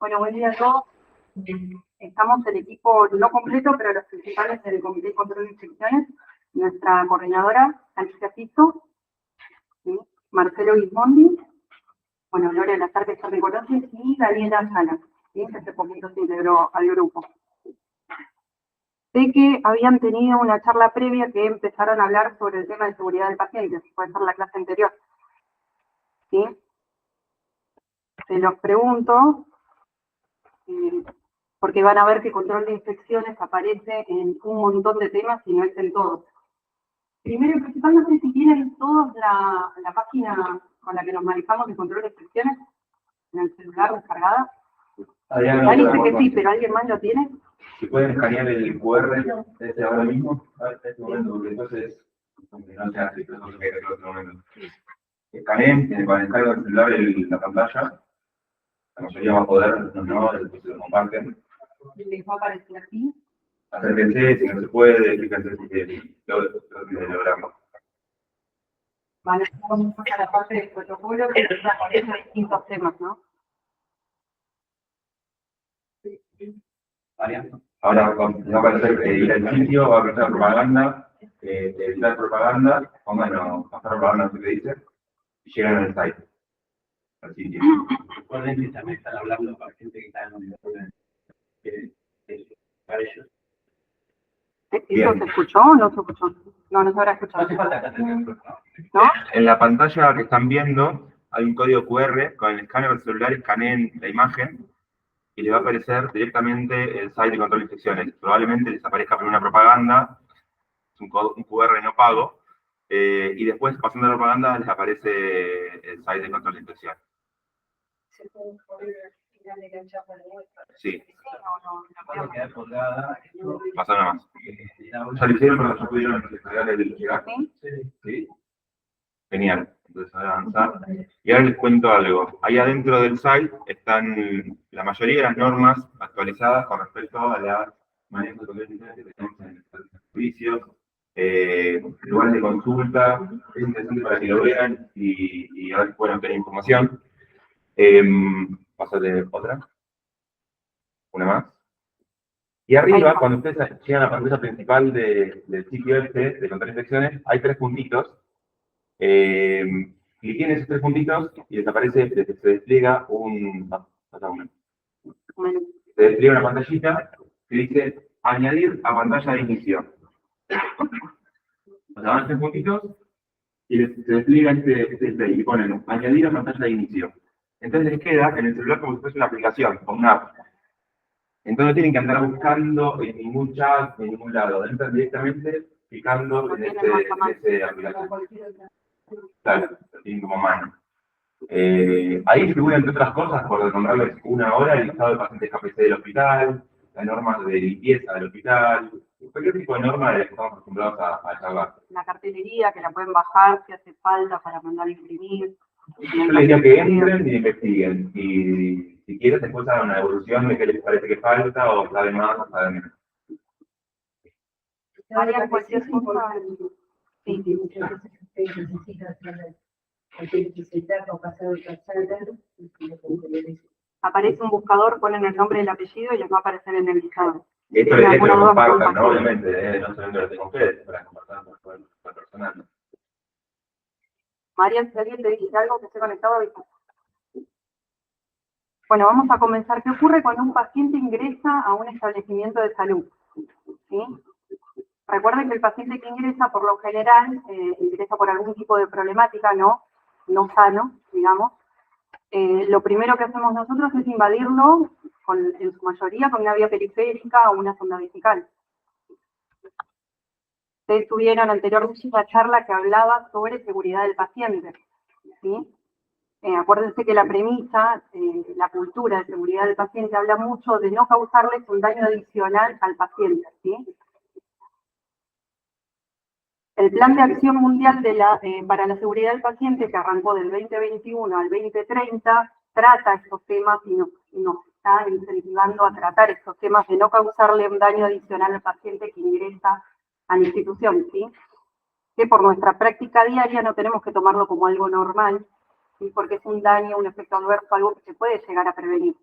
Bueno, buen día a todos. Estamos el equipo no completo, pero los principales del Comité de Control de Infecciones, nuestra coordinadora, Alicia Fisto, ¿sí? Marcelo Gismondi, bueno, Gloria Lazar, que ya me conoces, y Daniela Sala, ¿sí? Que hace poquito se integró al grupo. Sé que habían tenido una charla previa que empezaron a hablar sobre el tema de seguridad del paciente, puede ser la clase anterior, ¿sí? Se los pregunto, porque van a ver que control de infecciones aparece en un montón de temas y no es en todos. Primero y principal, no sé si tienen todos la página con la que nos manejamos de control de infecciones en el celular descargada. Dani dice que sí, pero ¿alguien más lo tiene? Si pueden escanear el QR desde ahora mismo, a este momento, porque entonces no se hace, pero no se queda en otro momento. Escaneen, con el cargo del celular la pantalla, la mayoría va a poder, no, después se lo comparten. Les va a aparecer aquí. Acérquense, si no se puede, fíjense si lo logramos. Vale, vamos a la parte del protocolo que aparece distintos temas, ¿no? Ahora va a aparecer ir al sitio, va a aparecer propaganda, evitar propaganda, pónganos pasar propaganda, no sé qué dice, y llegan al site, al sitio. Recuerden que también están hablando para gente que está en la universidad, para ellos. ¿Eso se escuchó o no se escuchó? No, no se habrá No escuchado. hace falta que hacen ¿No? En la pantalla que están viendo hay un código QR, con el escáner del celular escaneen la imagen y le va a aparecer directamente el site de control de infecciones. Probablemente les aparezca por una propaganda, es un QR no pago, y después pasando la propaganda les aparece el site de control de infecciones. Sí. puede quedar colgada. Pasa nada más. ¿Ya lo hicieron, pero ya pudieron descargar el llegar? Sí. Genial. Entonces, ahora avanzar. Y ahora les cuento algo. Ahí adentro del site están la mayoría de las normas actualizadas con respecto a la manejo de controles que tenemos en el servicio, lugares de consulta. Es interesante para que lo vean y ahora puedan tener información. Pásate otra. Una más. Y arriba, cuando ustedes llegan a la pantalla principal del sitio de control de infecciones, hay tres puntitos. Cliquen en esos tres puntitos y desaparece, se despliega se despliega una pantallita que dice añadir a pantalla de inicio. O sea, van tres puntitos y se despliega este display y ponen añadir a pantalla de inicio. Entonces les queda en el celular como si fuese una aplicación, o una app. Entonces no tienen que andar buscando en ningún chat, en ningún lado. Entran directamente picando en ese aplicación. Claro, lo tienen como mano. Ahí figura, entre otras cosas, por nombrarles una hora, el listado de pacientes KPC del hospital, las normas de limpieza del hospital, cualquier tipo de norma de las que estamos acostumbrados a charlar. La cartelería, que la pueden bajar si hace falta para mandar a imprimir. Yo les diría que entren y investiguen. Y si quieren, después hagan una evolución de qué les parece que falta, o sabe más o sabe menos. Harían cualquier cosa. Sí, muchas veces ustedes necesitan hacer autenticidad o pasar el chat. Aparece un buscador, ponen el nombre y el apellido y les va a aparecer en el listado. Esto les que lo compartan, ¿no? Obviamente, no solamente lo tengo ustedes, para compartirlo con el personal. María, si alguien te dice algo que esté conectado, avisa. Bueno, vamos a comenzar. ¿Qué ocurre cuando un paciente ingresa a un establecimiento de salud? ¿Sí? Recuerden que el paciente que ingresa, por lo general, ingresa por algún tipo de problemática no sano, digamos. Lo primero que hacemos nosotros es invadirlo, en su mayoría, con una vía periférica o una sonda vesical. Ustedes tuvieron anteriormente una charla que hablaba sobre seguridad del paciente, ¿sí? Acuérdense que la premisa, la cultura de seguridad del paciente habla mucho de no causarles un daño adicional al paciente, ¿sí? El Plan de Acción Mundial para la Seguridad del Paciente, que arrancó del 2021 al 2030, trata estos temas y nos está incentivando a tratar estos temas de no causarle un daño adicional al paciente que ingresa a la institución, ¿sí? Que por nuestra práctica diaria no tenemos que tomarlo como algo normal, ¿sí? Porque es un daño, un efecto adverso, algo que se puede llegar a prevenir.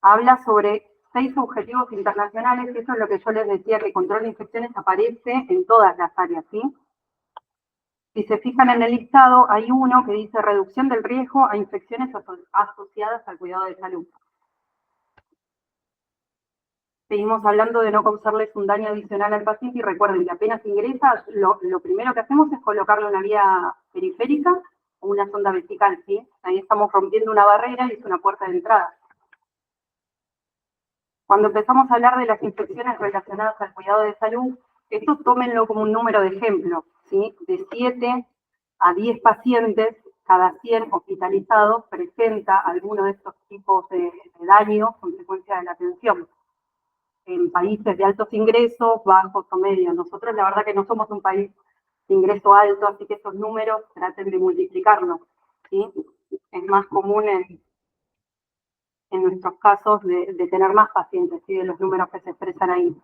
habla sobre 6 objetivos internacionales, eso es lo que yo les decía, que control de infecciones aparece en todas las áreas, ¿sí? Si se fijan en el listado, hay uno que dice reducción del riesgo a infecciones asociadas al cuidado de salud. Seguimos hablando de no causarles un daño adicional al paciente y recuerden que apenas ingresa, lo primero que hacemos es colocarle una vía periférica o una sonda vesical, ¿sí? Ahí estamos rompiendo una barrera y es una puerta de entrada. Cuando empezamos a hablar de las infecciones relacionadas al cuidado de salud, esto tómenlo como un número de ejemplo, ¿sí? De 7 a 10 pacientes, cada 100 hospitalizados presenta alguno de estos tipos de daño consecuencia de la atención. En países de altos ingresos, bajos o medios. Nosotros la verdad que no somos un país de ingreso alto, así que esos números traten de multiplicarlos, ¿sí? Es más común en nuestros casos de tener más pacientes, ¿sí? De los números que se expresan ahí.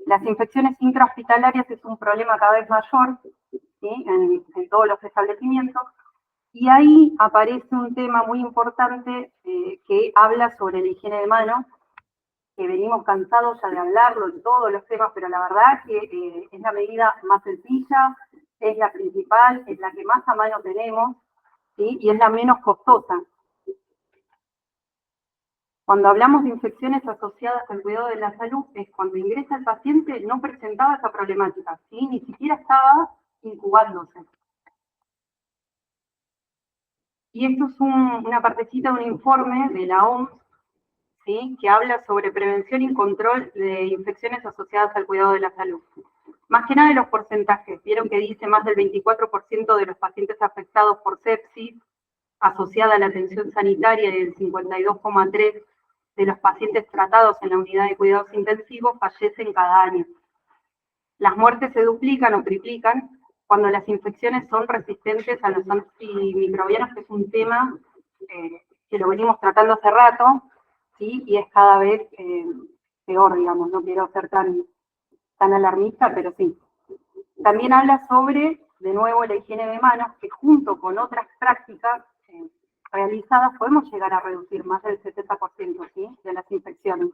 Las infecciones intrahospitalarias es un problema cada vez mayor, ¿sí? En todos los establecimientos, y ahí aparece un tema muy importante que habla sobre la higiene de manos, que venimos cansados ya de hablarlo en todos los temas, pero la verdad que es la medida más sencilla, es la principal, es la que más a mano tenemos, ¿sí? Y es la menos costosa. Cuando hablamos de infecciones asociadas al cuidado de la salud, es cuando ingresa el paciente no presentaba esa problemática, ¿sí? Ni siquiera estaba incubándose. Y esto es una partecita de un informe de la OMS, ¿sí? Que habla sobre prevención y control de infecciones asociadas al cuidado de la salud. Más que nada de los porcentajes, vieron que dice más del 24% de los pacientes afectados por sepsis asociada a la atención sanitaria y el 52,3% de los pacientes tratados en la unidad de cuidados intensivos fallecen cada año. Las muertes se duplican o triplican cuando las infecciones son resistentes a los antimicrobianos, que es un tema que lo venimos tratando hace rato, ¿sí? Y es cada vez peor, digamos, no quiero ser tan alarmista, pero sí. También habla sobre, de nuevo, la higiene de manos, que junto con otras prácticas realizadas podemos llegar a reducir más del 70%, ¿sí? De las infecciones.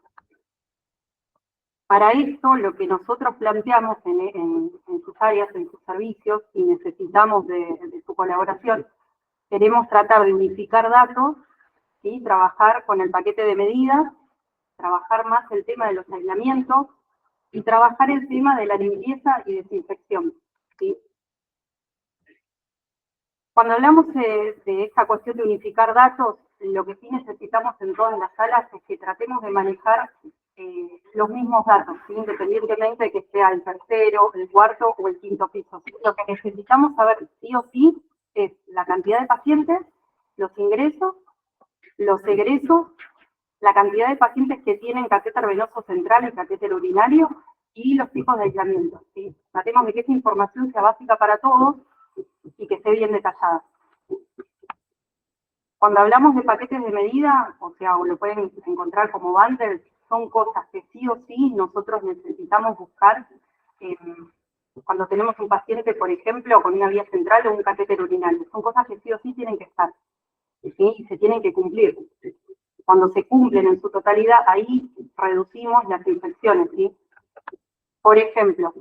Para esto, lo que nosotros planteamos en sus áreas, en sus servicios, y necesitamos de su colaboración, queremos tratar de unificar datos, ¿sí? Trabajar con el paquete de medidas, trabajar más el tema de los aislamientos y trabajar el tema de la limpieza y desinfección, ¿sí? Cuando hablamos de esta cuestión de unificar datos, lo que sí necesitamos en todas las salas es que tratemos de manejar los mismos datos, ¿sí? Independientemente de que sea el tercero, el cuarto o el quinto piso. Lo que necesitamos saber sí o sí es la cantidad de pacientes, los ingresos, los egresos, la cantidad de pacientes que tienen catéter venoso central y catéter urinario y los tipos de aislamiento, ¿sí? Tratemos de que esa información sea básica para todos y que esté bien detallada. Cuando hablamos de paquetes de medida, o sea, o lo pueden encontrar como bundles, son cosas que sí o sí nosotros necesitamos buscar cuando tenemos un paciente, por ejemplo, con una vía central o un catéter urinario. Son cosas que sí o sí tienen que estar, ¿sí? Y se tienen que cumplir. Cuando se cumplen en su totalidad, ahí reducimos las infecciones, ¿sí? Por ejemplo,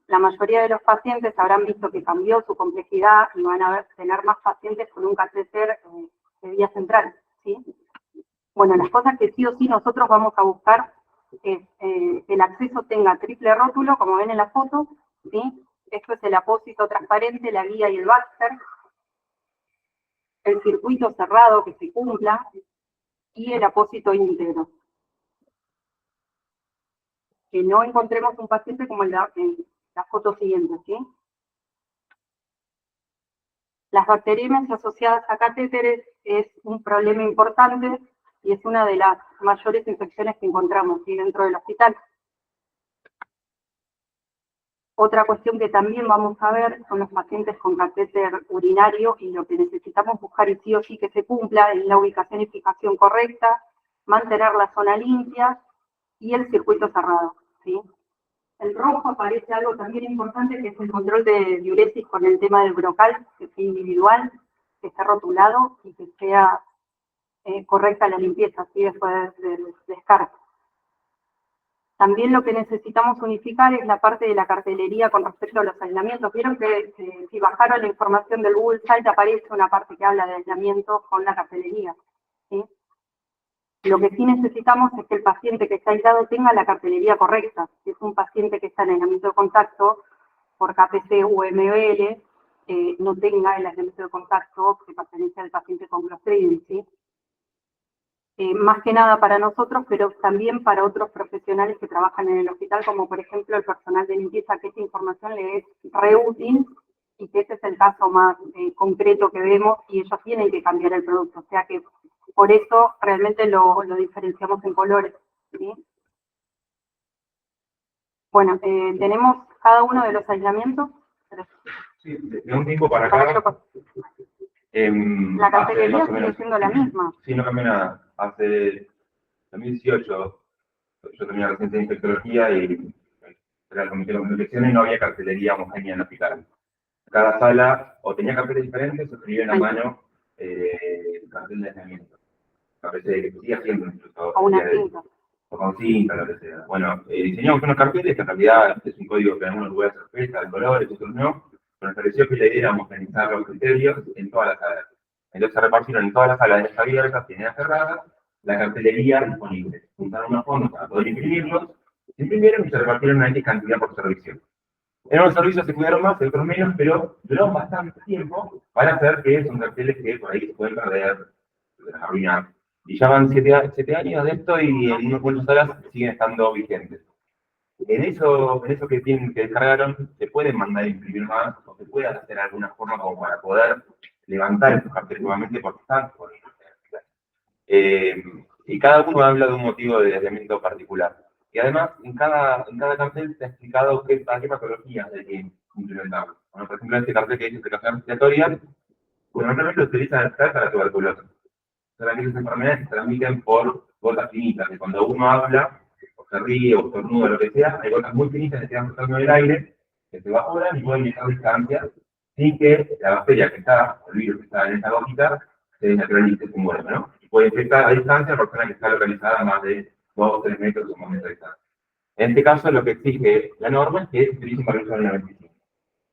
la mayoría de los pacientes habrán visto que cambió su complejidad y van a tener más pacientes con un catéter de vía central, ¿sí? Bueno, las cosas que sí o sí nosotros vamos a buscar es que el acceso tenga triple rótulo, como ven en la foto, ¿sí? Esto es el apósito transparente, la guía y el Baxter, el circuito cerrado que se cumpla y el apósito íntegro. Que no encontremos un paciente como en la foto siguiente, ¿sí? Las bacteriemias asociadas a catéteres es un problema importante y es una de las mayores infecciones que encontramos, ¿sí? Dentro del hospital. Otra cuestión que también vamos a ver son los pacientes con catéter urinario, y lo que necesitamos buscar y sí o sí que se cumpla es la ubicación y fijación correcta, mantener la zona limpia y el circuito cerrado, ¿sí? El rojo aparece algo también importante, que es el control de diuresis con el tema del brocal, que sea individual, que esté rotulado y que sea correcta la limpieza, ¿sí? Después del descarte. También lo que necesitamos unificar es la parte de la cartelería con respecto a los aislamientos. Vieron que si bajaron la información del Google Site aparece una parte que habla de aislamiento con la cartelería, ¿sí? Lo que sí necesitamos es que el paciente que está aislado tenga la cartelería correcta. Si es un paciente que está en aislamiento de contacto por KPC o MBL, no tenga el aislamiento de contacto que pertenece al paciente con Clostridium, ¿sí? Más que nada para nosotros, pero también para otros profesionales que trabajan en el hospital, como por ejemplo el personal de limpieza, que esta información le es re útil y que ese es el caso más concreto que vemos y ellos tienen que cambiar el producto. O sea que por eso realmente lo diferenciamos en colores, ¿sí? Bueno, tenemos cada uno de los aislamientos. Sí, de un tiempo para acá. La cartelería sigue siendo la misma. Sí, no cambió nada. Hace 2018 yo tenía reciente en infectología y era el comité de comunicaciones y no había cartelería homogénea en el hospital. Cada sala o tenía carteles diferentes o escribían a mano cartel de aislamiento. A veces que sigue haciendo incluso. O una cinta. O con cinta, lo que sea. Bueno, diseñamos unos carteles que en realidad es un código que en algunos lugares se respeta, el color, otros no. Pero nos pareció que la idea era homogeneizar los criterios en todas las salas. Entonces se repartieron en todas las salas de abiertas, tiendas cerradas, la cartelería disponible. Juntaron unos fondos para poder imprimirlos, se imprimieron y se repartieron a X cantidad por servicio. En unos servicios se cuidaron más, en otros menos, pero duraron bastante tiempo para hacer que son carteles que por ahí se pueden perder, arruinar. Y ya van 7 años de esto y en unas cuantas salas siguen estando vigentes. En eso que descargaron, se pueden mandar a imprimir más o se puede hacer alguna forma como para poder levantar estos carteles nuevamente porque están por y cada uno habla de un motivo de aislamiento particular. Y además, en cada cartel se ha explicado qué patologías hay que implementar. Bueno, por ejemplo, este cartel que dice precaución respiratoria, fundamentalmente lo utiliza el para la tuberculosis. Solamente esas enfermedades se transmiten por gotas finitas, que cuando uno habla, o se ríe, o estornuda, lo que sea, hay gotas muy finitas que se van flotando en el aire, que se evaporan y pueden dejar distancia, sin que la bacteria que está, el virus que está en esa gotita, se desnaturalice, se muera, ¿no? Y puede infectar a distancia a la persona que está localizada a más de 2 o 3 metros o más de distancia. En este caso, lo que exige la norma es que se utilice un barbijo de 95.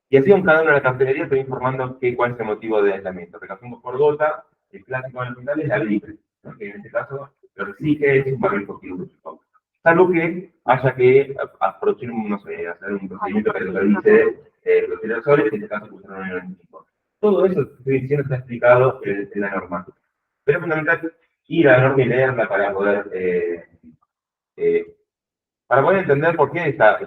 Y así en cada una de las cartelerías estoy informando cuál es el motivo de aislamiento. Precaución por gota, el clásico en el hospital es la gripe, ¿no? Que en este caso lo que exige es un barbijo quirúrgico. Salvo que haya que aprovechar no sé, hacer un procedimiento que realice los aerosoles, en este caso pusieron el 95. Todo eso que estoy diciendo está explicado en la norma. Pero es fundamental ir a la norma y leerla para poder entender por qué está.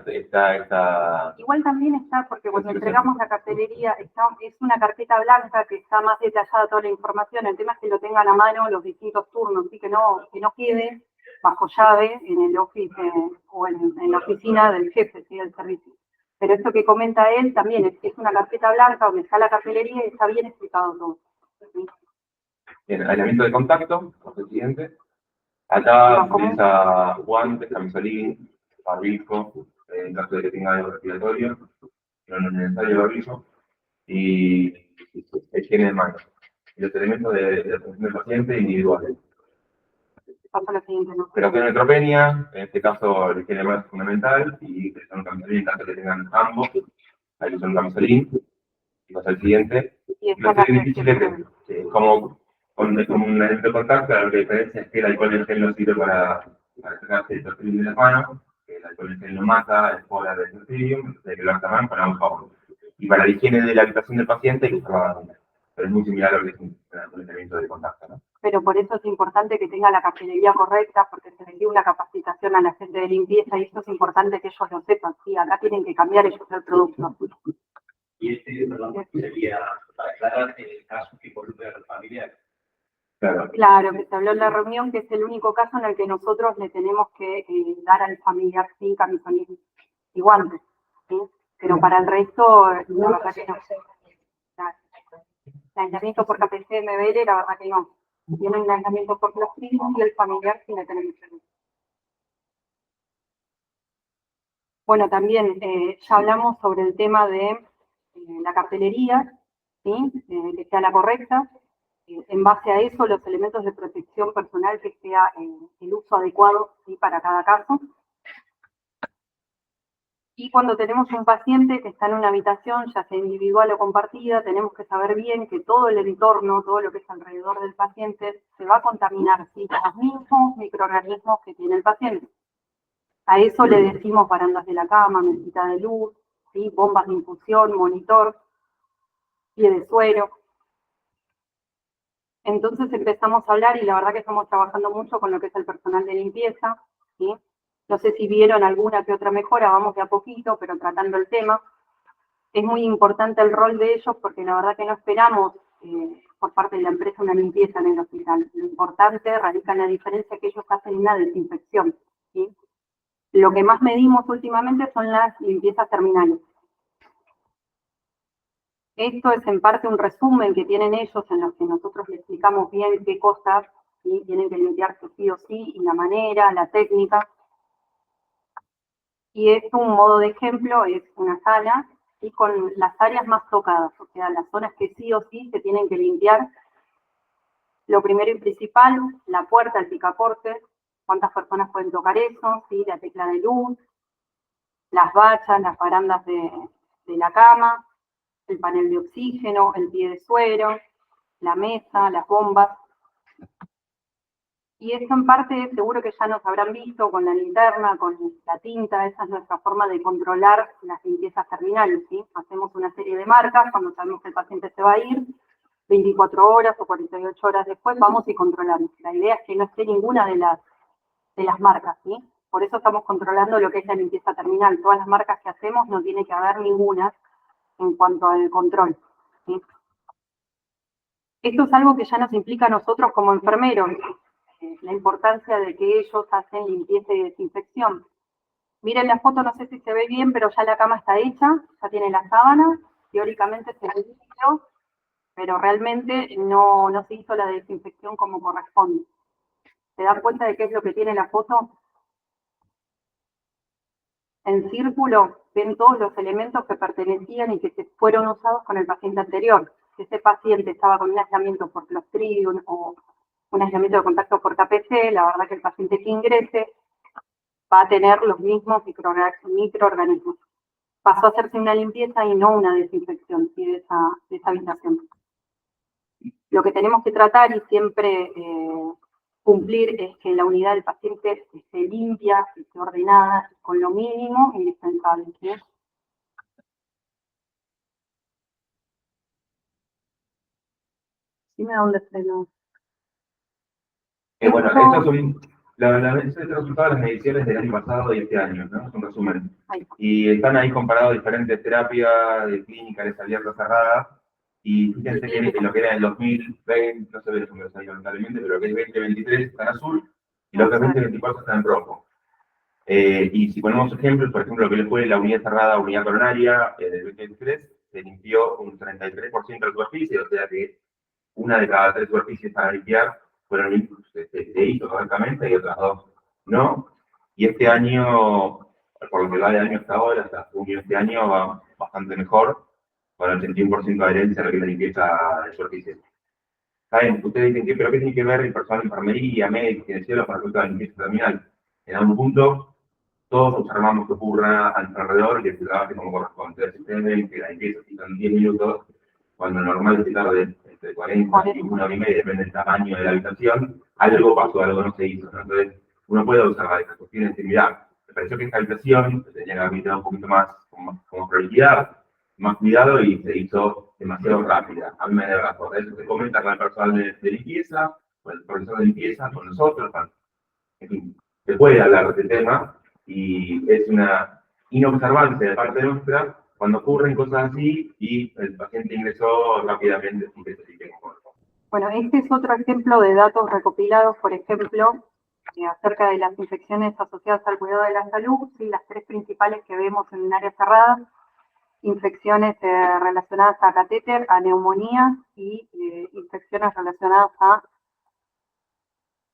Igual también está, porque cuando entregamos la cartelería, es una carpeta blanca que está más detallada toda la información. El tema es que lo tengan a mano los distintos turnos, ¿sí? que no quede bajo llave en el office o en la oficina del jefe, ¿sí? del servicio. Pero esto que comenta él también es una carpeta blanca donde está la cartelería y está bien explicado todo. ¿Sí? Bien, aislamiento de contacto, el siguiente. Acá utiliza guantes, camisolín, barbijo, en caso de que tenga algo respiratorio, pero no es necesario barbijo, y higiene de manos. Y los elementos de atención del paciente individuales. Pasa lo siguiente, ¿no? Operación de neutropenia, en este caso la higiene de manos es fundamental, y que son un camisolín en caso de que tengan ambos, hay que usar un camisolín. Y pasa el siguiente. Y esta como un elemento de contacto, la única diferencia es que el alcohol en gel no sirve para sacarse el Clostridium de las manos, que el alcohol en gel no mata esporas del Clostridium, entonces hay que lavar la mano con agua y jabón. Y para la higiene de la habitación del paciente hay que usar la vacuna. Pero es muy similar a lo que es un elemento de contacto, ¿no? Pero por eso es importante que tenga la cartelería correcta, porque se le dio una capacitación a la gente de limpieza y eso es importante que ellos lo sepan. Sí, acá tienen que cambiar ellos el producto. Y sería para aclarar el caso que involucra a la familia. Claro, que se habló en la reunión que es el único caso en el que nosotros le tenemos que dar al familiar sin camisolín y guantes, ¿sí? Pero para el resto, la verdad que no. El aislamiento por KPC, MBL, la verdad que no. Tienen el aislamiento por Clostridium y el familiar sin tener. Bueno, también ya hablamos sobre el tema de la cartelería, ¿sí? Que sea la correcta. en base a eso, los elementos de protección personal que sea el uso adecuado, ¿sí?, para cada caso. Y cuando tenemos un paciente que está en una habitación, ya sea individual o compartida, tenemos que saber bien que todo el entorno, todo lo que es alrededor del paciente, se va a contaminar, ¿sí?, con los mismos microorganismos que tiene el paciente. A eso le decimos barandas de la cama, mesita de luz, ¿sí?, bombas de infusión, monitor, pie de suero. Entonces empezamos a hablar y la verdad que estamos trabajando mucho con lo que es el personal de limpieza, ¿sí? No sé si vieron alguna que otra mejora, vamos de a poquito, pero tratando el tema. Es muy importante el rol de ellos porque la verdad que no esperamos por parte de la empresa una limpieza en el hospital. Lo importante radica en la diferencia que ellos hacen una desinfección, ¿sí? Lo que más medimos últimamente son las limpiezas terminales. Esto es en parte un resumen que tienen ellos en los que nosotros les explicamos bien qué cosas, ¿sí?, tienen que limpiarse sí o sí, y la manera, la técnica. Y esto, un modo de ejemplo, es una sala, y con las áreas más tocadas, o sea, las zonas que sí o sí se tienen que limpiar. Lo primero y principal, la puerta, el picaporte, cuántas personas pueden tocar eso, ¿sí?, la tecla de luz, las bachas, las barandas de la cama, el panel de oxígeno, el pie de suero, la mesa, las bombas. Y esto en parte seguro que ya nos habrán visto con la linterna, con la tinta, esa es nuestra forma de controlar las limpiezas terminales, ¿sí? Hacemos una serie de marcas cuando sabemos que el paciente se va a ir, 24 horas o 48 horas después vamos y controlamos. La idea es que no esté ninguna de las marcas, ¿sí? Por eso estamos controlando lo que es la limpieza terminal. Todas las marcas que hacemos no tiene que haber ninguna en cuanto al control, ¿sí? Esto es algo que ya nos implica a nosotros como enfermeros, la importancia de que ellos hacen limpieza y desinfección. Miren la foto, no sé si se ve bien, pero ya la cama está hecha, ya tiene la sábana, teóricamente se limpió, pero realmente no se hizo la desinfección como corresponde. ¿Se dan cuenta de qué es lo que tiene la foto? En círculo ven todos los elementos que pertenecían y que se fueron usados con el paciente anterior. Si ese paciente estaba con un aislamiento por Clostridium o un aislamiento de contacto por KPC, la verdad que el paciente que ingrese va a tener los mismos microorganismos. Pasó a hacerse una limpieza y no una desinfección, ¿sí?, de esa habitación. Lo que tenemos que tratar y siempre cumplir es que la unidad del paciente esté limpia, esté ordenada, con lo mínimo indispensable, ¿sí? Dime dónde freno. Bueno, estos son es el resultado de las mediciones del año pasado y este año, ¿no? Es un resumen. Ahí. Y están ahí comparados diferentes terapias de clínicas abiertas, cerradas. Y fíjense que en lo que era el 2020, no se ve los números ahí lamentablemente, pero lo que es 2023 está en azul y lo que es 2024 está en rojo. Y si ponemos ejemplos, por ejemplo, lo que les fue la unidad cerrada, unidad coronaria, del 2023, se limpió un 33% de la superficie, o sea que una de cada 3 superficies para limpiar fueron se hizo correctamente y otras 2 no. Y este año, por lo que va de año hasta ahora, hasta junio de este año, va bastante mejor, con el 81% de adherencia a lo que es la limpieza de superficie. ¿Saben? Ustedes dicen ¿pero qué tiene que ver el personal de enfermería, médicos, kinesiólogos para la limpieza terminal? En algún punto, todos observamos que ocurra alrededor y que se trabaje como corresponde. Entonces, ustedes ven que la limpieza quitan 10 minutos, cuando normalmente tarde entre 40 y 1 hora y media, depende del tamaño de la habitación, algo pasó, algo no se hizo, ¿no? Entonces, uno puede observar estas cuestiones y mirar, me pareció que esta habitación se tenía que haber mirado un poquito más, como prioridad, más cuidado y se hizo demasiado rápida. A mí me da razón. Eso se comenta con el personal de limpieza, con el profesor de limpieza, con nosotros, en fin, se puede hablar de este tema y es una inobservancia de parte nuestra cuando ocurren cosas así y el paciente ingresó rápidamente sin que se fique mejor. Bueno, este es otro ejemplo de datos recopilados, por ejemplo, acerca de las infecciones asociadas al cuidado de la salud, ¿sí? Las 3 principales que vemos en un área cerrada, infecciones relacionadas a catéter, a neumonía y infecciones relacionadas a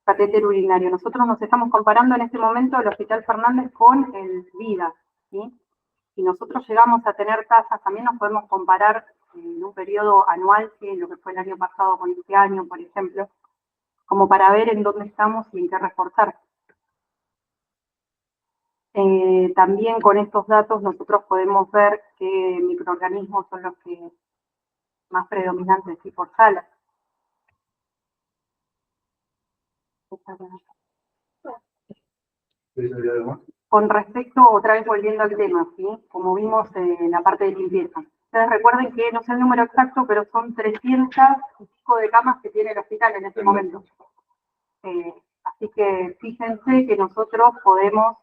catéter urinario. Nosotros nos estamos comparando en este momento el Hospital Fernández con el VIDA, ¿sí? Si nosotros llegamos a tener tasas, también nos podemos comparar en un periodo anual, que lo que fue el año pasado con este año, por ejemplo, como para ver en dónde estamos y en qué reforzar. También con estos datos nosotros podemos ver qué microorganismos son los que más predominantes y por sala. Con respecto, otra vez volviendo al tema, ¿sí? Como vimos en la parte de limpieza. Ustedes recuerden que no sé el número exacto, pero son 300 y pico de camas que tiene el hospital en este momento. Así que fíjense que nosotros podemos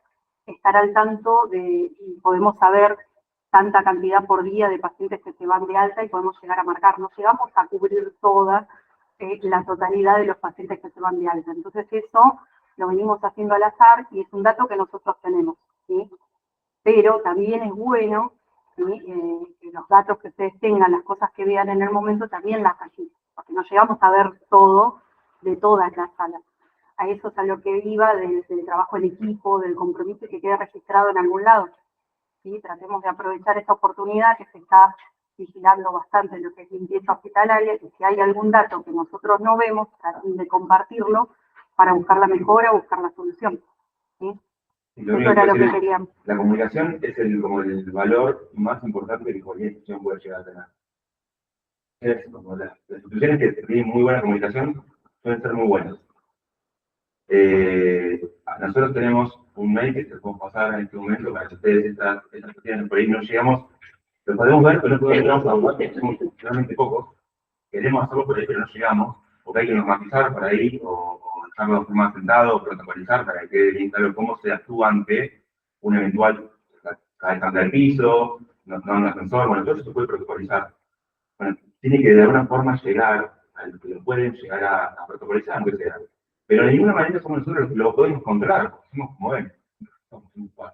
estar al tanto y podemos saber tanta cantidad por día de pacientes que se van de alta y podemos llegar a marcar. No llegamos a cubrir toda la totalidad de los pacientes que se van de alta. Entonces eso lo venimos haciendo al azar y es un dato que nosotros tenemos, ¿sí? Pero también es bueno, ¿sí? Que los datos que ustedes tengan, las cosas que vean en el momento, también las registren, porque no llegamos a ver todo de todas las salas. A eso es a lo que iba del trabajo en equipo, del compromiso que quede registrado en algún lado. ¿Sí? Tratemos de aprovechar esta oportunidad que se está vigilando bastante en lo que es limpieza hospitalaria, y si hay algún dato que nosotros no vemos, traten de compartirlo para buscar la mejora, buscar la solución. ¿Sí? Eso era lo que queríamos. La comunicación es como el valor más importante que cualquier institución puede llegar a tener. Es como las instituciones que tienen muy buena comunicación suelen ser muy buenas. Nosotros tenemos un mail que se puede pasar en este momento para que ustedes estas cuestiones por ahí no llegamos, lo podemos ver, pero no podemos a porque somos realmente pocos. Queremos hacerlo por ahí, pero no llegamos, porque hay que normatizar por ahí, o dejarlo más sentado, o protocolizar para que quede bien claro cómo se actúa ante un eventual caer del piso, no un ascensor, bueno, todo eso se puede protocolizar. Bueno, tiene que de alguna forma llegar a lo que lo pueden llegar a protocolizar, aunque sea. Pero de ninguna manera somos nosotros los que lo podemos controlar, porque somos como ven, somos un par.